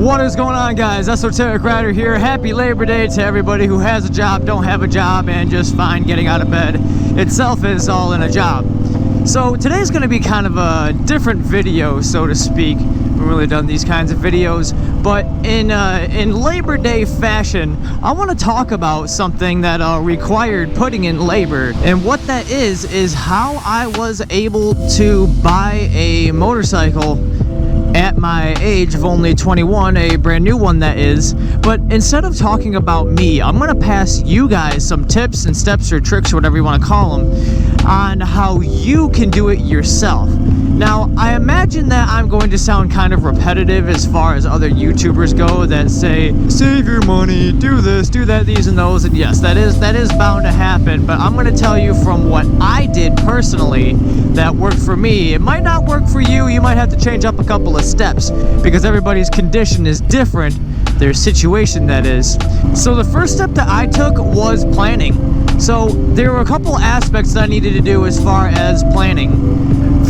What is going on, guys? Esoteric Rider here. Happy Labor Day to everybody who has a job, don't have a job, and just fine getting out of bed itself is all in a job. So today's going to be kind of a different video, so to speak. We've really done these kinds of videos, but in Labor Day fashion, I want to talk about something that required putting in labor, and what that is how I was able to buy a motorcycle at my age of only 21, a brand new one that is. But instead of talking about me, I'm gonna pass you guys some tips and steps or tricks or whatever you want to call them on how you can do it yourself. Now, I imagine that I'm going to sound kind of repetitive as far as other YouTubers go that say, save your money, do this, do that, these and those, and yes, that is bound to happen, but I'm going to tell you from what I did personally that worked for me. It might not work for you, you might have to change up a couple of steps, because everybody's condition is different, their situation that is. So the first step that I took was planning. So there were a couple aspects that I needed to do as far as planning.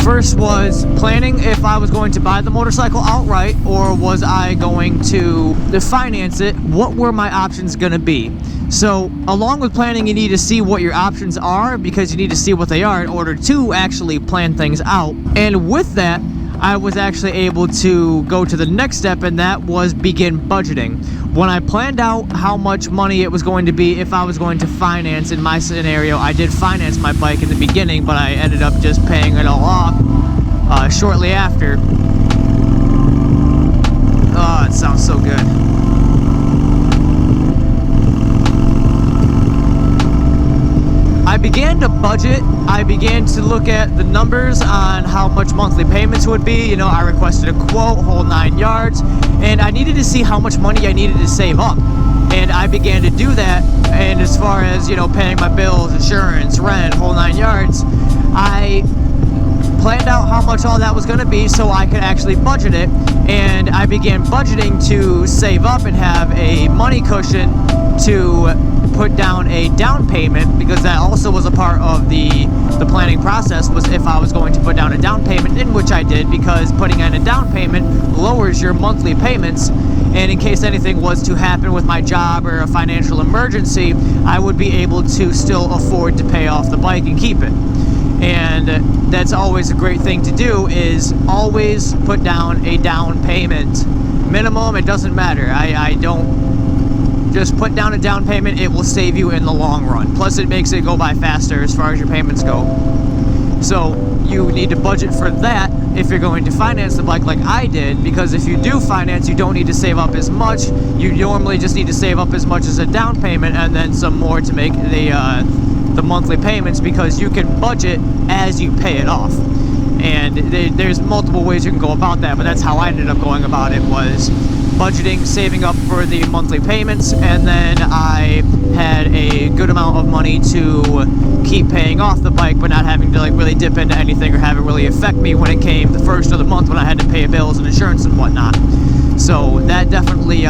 First was planning if I was going to buy the motorcycle outright or was I going to finance it. What were my options going to be? So along with planning, you need to see what your options are, because you need to see what they are in order to actually plan things out. And with that, I was actually able to go to the next step, and that was begin budgeting. When I planned out how much money it was going to be if I was going to finance, in my scenario, I did finance my bike in the beginning, but I ended up just paying it all off shortly after. Oh, it sounds so good. I began to budget. I began to look at the numbers on how much monthly payments would be. You know, I requested a quote, whole 9 yards, and I needed to see how much money I needed to save up. And I began to do that, and as far as, you know, paying my bills, insurance, rent, whole 9 yards, I planned out how much all that was going to be so I could actually budget it, and I began budgeting to save up and have a money cushion to put down a down payment, because that also was a part of the planning process, was if I was going to put down a down payment, in which I did, because putting in a down payment lowers your monthly payments, and in case anything was to happen with my job or a financial emergency, I would be able to still afford to pay off the bike and keep it. And that's always a great thing to do, is always put down a down payment. Minimum, it doesn't matter. I don't just put down a down payment, it will save you in the long run. Plus it makes it go by faster as far as your payments go. So you need to budget for that if you're going to finance the bike like I did, because if you do finance, you don't need to save up as much. You normally just need to save up as much as a down payment and then some more to make the monthly payments, because you can budget as you pay it off. And there's multiple ways you can go about that, but that's how I ended up going about it, was budgeting, saving up for the monthly payments, and then I had a good amount of money to keep paying off the bike, but not having to like really dip into anything or have it really affect me when it came the first of the month when I had to pay bills and insurance and whatnot. So that definitely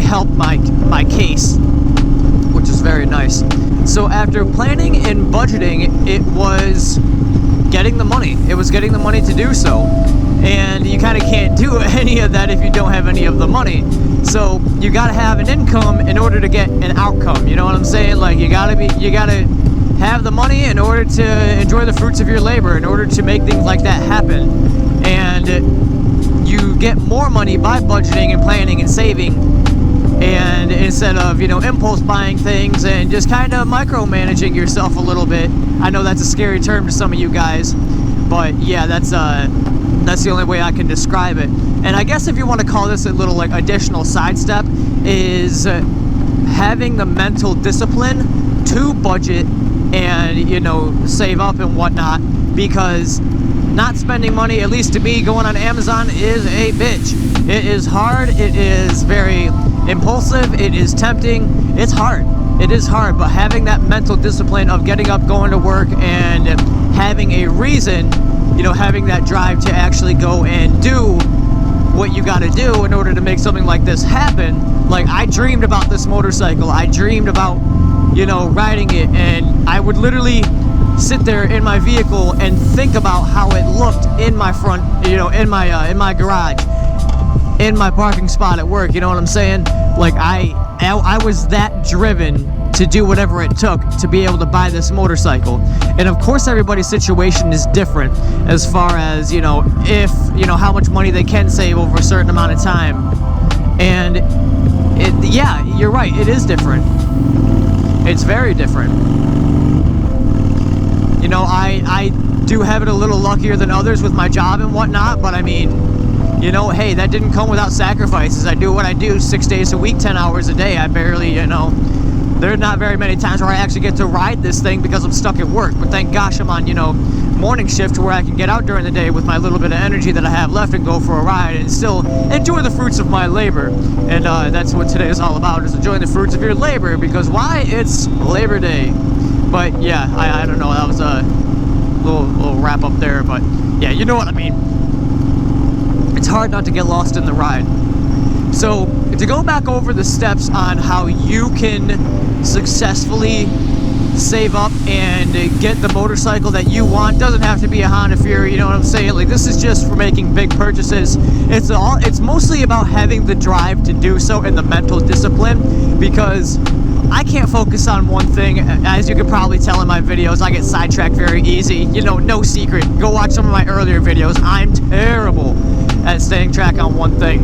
helped my case, which is very nice. So after planning and budgeting, it was getting the money. It was getting the money to do so. And you kind of can't do any of that if you don't have any of the money. So you got to have an income in order to get an outcome. You know what I'm saying? Like you got to have the money in order to enjoy the fruits of your labor, in order to make things like that happen. And you get more money by budgeting and planning and saving, and instead of, you know, impulse buying things and just kind of micromanaging yourself a little bit. I know that's a scary term to some of you guys, but yeah, that's the only way I can describe it. And I guess if you want to call this a little like additional sidestep, is having the mental discipline to budget and, you know, save up and whatnot, because not spending money, at least to me, going on Amazon is a bitch. It is hard, it is very impulsive, it is tempting, it's hard. It is hard, but having that mental discipline of getting up, going to work, and having a reason, you know, having that drive to actually go and do what you got to do in order to make something like this happen. Like, I dreamed about this motorcycle, I dreamed about, you know, riding it, and I would literally sit there in my vehicle and think about how it looked in my front, you know, in my garage. in my parking spot at work. You know what I'm saying? Like I was that driven to do whatever it took to be able to buy this motorcycle. And of course everybody's situation is different as far as, you know, if, you know, how much money they can save over a certain amount of time. And yeah, you're right, it is different. It's very different. You know, I do have it a little luckier than others with my job and whatnot, but I mean, you know, hey, that didn't come without sacrifices. I do what I do 6 days a week, 10 hours a day. I barely, you know, there's not very many times where I actually get to ride this thing because I'm stuck at work. But thank gosh I'm on, you know, morning shift where I can get out during the day with my little bit of energy that I have left and go for a ride and still enjoy the fruits of my labor. And that's what today is all about, is enjoying the fruits of your labor, because why? It's Labor Day. But yeah, I don't know, that was a little wrap up there, but yeah, you know what I mean. It's hard not to get lost in the ride. So to go back over the steps on how you can successfully save up and get the motorcycle that you want. Doesn't have to be a Honda Fury, you know what I'm saying? Like, this is just for making big purchases. It's mostly about having the drive to do so and the mental discipline, because I can't focus on one thing. As you can probably tell in my videos, I get sidetracked very easy. You know, no secret. Go watch some of my earlier videos. I'm terrible at staying track on one thing.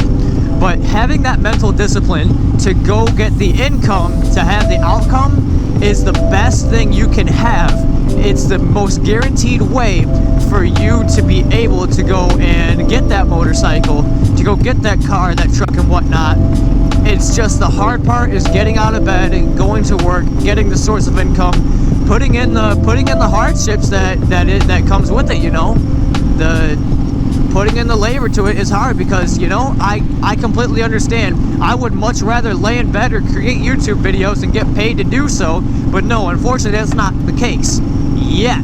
But having that mental discipline to go get the income, to have the outcome, is the best thing you can have. It's the most guaranteed way for you to be able to go and get that motorcycle, to go get that car, that truck and whatnot. It's just the hard part is getting out of bed and going to work, getting the source of income, putting in the hardships that comes with it, you know. Putting in the labor to it is hard, because, you know, I completely understand. I would much rather lay in bed or create YouTube videos and get paid to do so, but no, unfortunately that's not the case yet.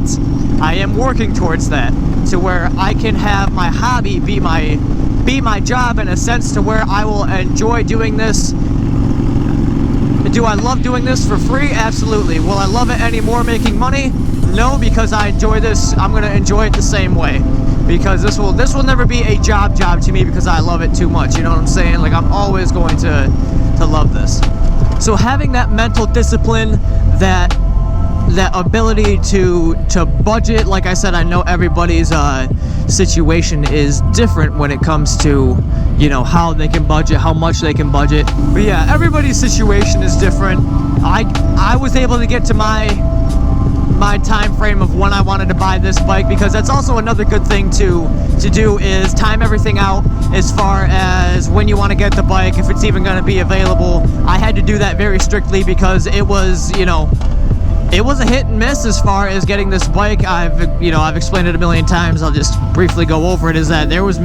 I am working towards that, to where I can have my hobby be my job, in a sense, to where I will enjoy doing this. Do I love doing this for free? Absolutely. Will I love it any more making money? No, because I enjoy this. I'm going to enjoy it the same way, because this will never be a job to me, because I love it too much. You know what I'm saying? Like, I'm always going to love this. So having that mental discipline, that ability to budget, like I said, I know everybody's situation is different when it comes to, you know, how they can budget, how much they can budget. But yeah, everybody's situation is different. I was able to get to my time frame of when I wanted to buy this bike, because that's also another good thing to do, is time everything out as far as when you want to get the bike, if it's even going to be available. I had to do that very strictly, because it was, you know, it was a hit and miss as far as getting this bike. I've explained it a million times. I'll just briefly go over it. Is that there was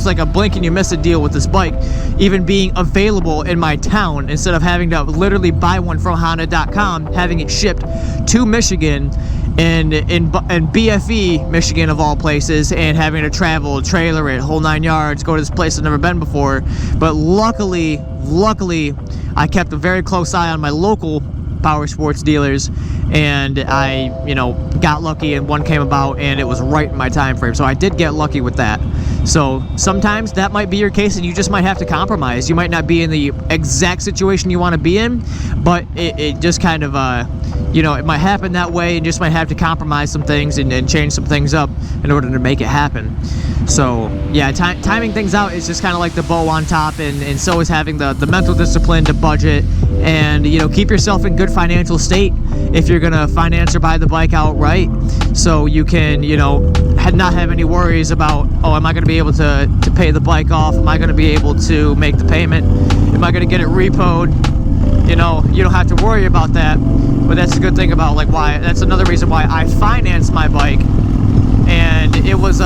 like a blink and you miss a deal with this bike even being available in my town, instead of having to literally buy one from Honda.com, having it shipped to Michigan, and in BFE, Michigan of all places, and having to travel, trailer it, whole 9 yards, go to this place I've never been before. But luckily, I kept a very close eye on my local power sports dealers, and I, you know, got lucky, and one came about, and it was right in my time frame. So I did get lucky with that. So sometimes that might be your case, and you just might have to compromise. You might not be in the exact situation you want to be in, but it just kind of you know, it might happen that way, and just might have to compromise some things and change some things up in order to make it happen. So yeah, timing things out is just kind of like the bow on top, and so is having the mental discipline to budget, and, you know, keep yourself in good financial state if you're gonna finance or buy the bike outright, so you can, you know, not have any worries about, oh, am I gonna be able to pay the bike off? Am I gonna be able to make the payment? Am I gonna get it repoed? You know, you don't have to worry about that. But that's the good thing about, like, that's another reason why I financed my bike. And it was,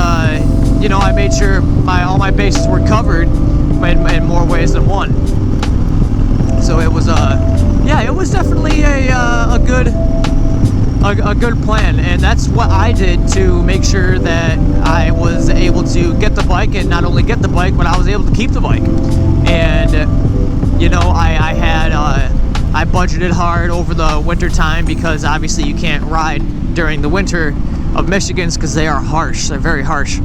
you know, I made sure all my bases were covered in more ways than one. So it was, yeah, it was definitely a good plan, and that's what I did to make sure that I was able to get the bike, and not only get the bike, but I was able to keep the bike. And, you know, I budgeted hard over the winter time, because obviously you can't ride during the winter of Michigan's, because they are harsh. They're very harsh.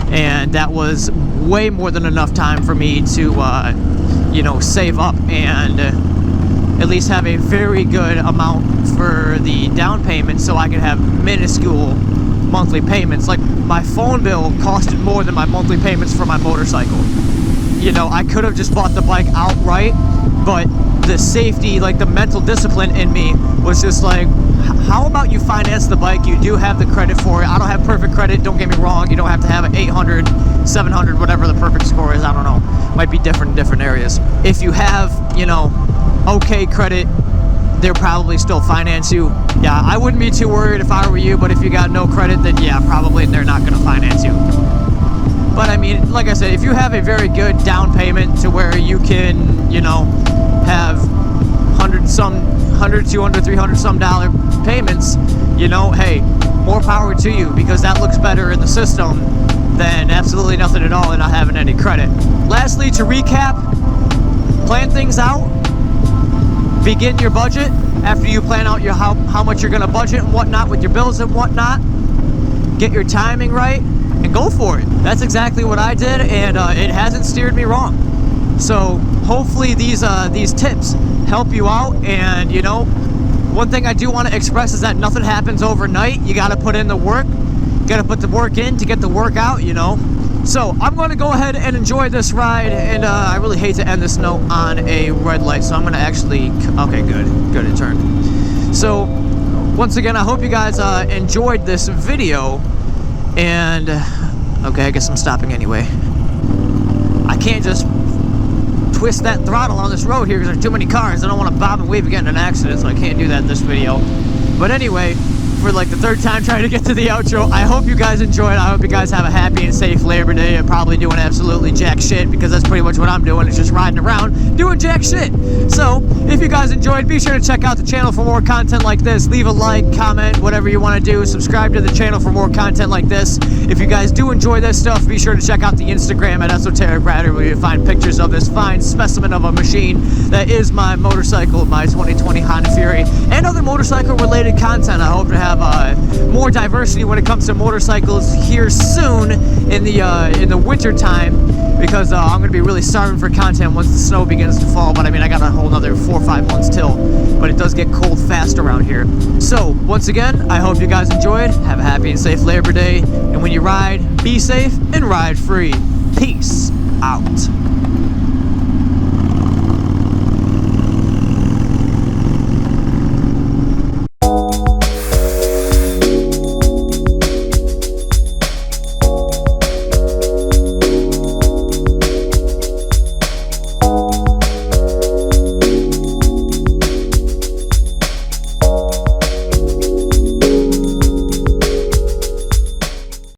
and that was way more than enough time for me to you know, save up and at least have a very good amount for the down payment so I could have minuscule monthly payments. Like, my phone bill costed more than my monthly payments for my motorcycle. You know, I could have just bought the bike outright, but the safety, like the mental discipline in me was just like, how about you finance the bike? You do have the credit for it. I don't have perfect credit, don't get me wrong. You don't have to have an 800, 700, whatever the perfect score is. I don't know. Might be different in different areas. If you have, you know, okay credit, they'll probably still finance you. Yeah, I wouldn't be too worried if I were you, but if you got no credit, then yeah, probably they're not going to finance you. But I mean, like I said, if you have a very good down payment to where you can, you know, have 100, 200, 300 some dollar payments, you know, hey, more power to you, because that looks better in the system than absolutely nothing at all and not having any credit. Lastly, to recap, plan things out. Begin your budget after you plan out your how much you're going to budget and whatnot with your bills and whatnot. Get your timing right and go for it. That's exactly what I did, and it hasn't steered me wrong. So hopefully these tips help you out. And you know, one thing I do want to express is that nothing happens overnight. You got to put in the work. You got to put the work in to get the work out, you know. So I'm going to go ahead and enjoy this ride, and I really hate to end this note on a red light, so I'm going to actually, okay, good it turned. So once again, I hope you guys enjoyed this video, and okay, I guess I'm stopping anyway. I can't just twist that throttle on this road here because there's too many cars. I don't want to bob and weave and get in an accident, so I can't do that in this video. But anyway, for like the third time trying to get to the outro, I hope you guys enjoyed. I hope you guys have a happy and safe Labor Day. I'm probably doing absolutely jack shit, because that's pretty much what I'm doing. It's just riding around doing jack shit. So if you guys enjoyed, be sure to check out the channel for more content like this. Leave a like, comment, whatever you want to do. Subscribe to the channel for more content like this. If you guys do enjoy this stuff, be sure to check out the Instagram at Esoteric Rider, where you find pictures of this fine specimen of a machine that is my motorcycle, my 2020 Honda Fury, and other motorcycle related content. I hope to have more diversity when it comes to motorcycles here soon in the winter time, because I'm going to be really starving for content once the snow begins to fall. But I mean, I got a whole another 4 or 5 months till, but it does get cold fast around here. So once again, I hope you guys enjoyed. Have a happy and safe Labor Day, and when you ride, be safe and ride free. Peace out.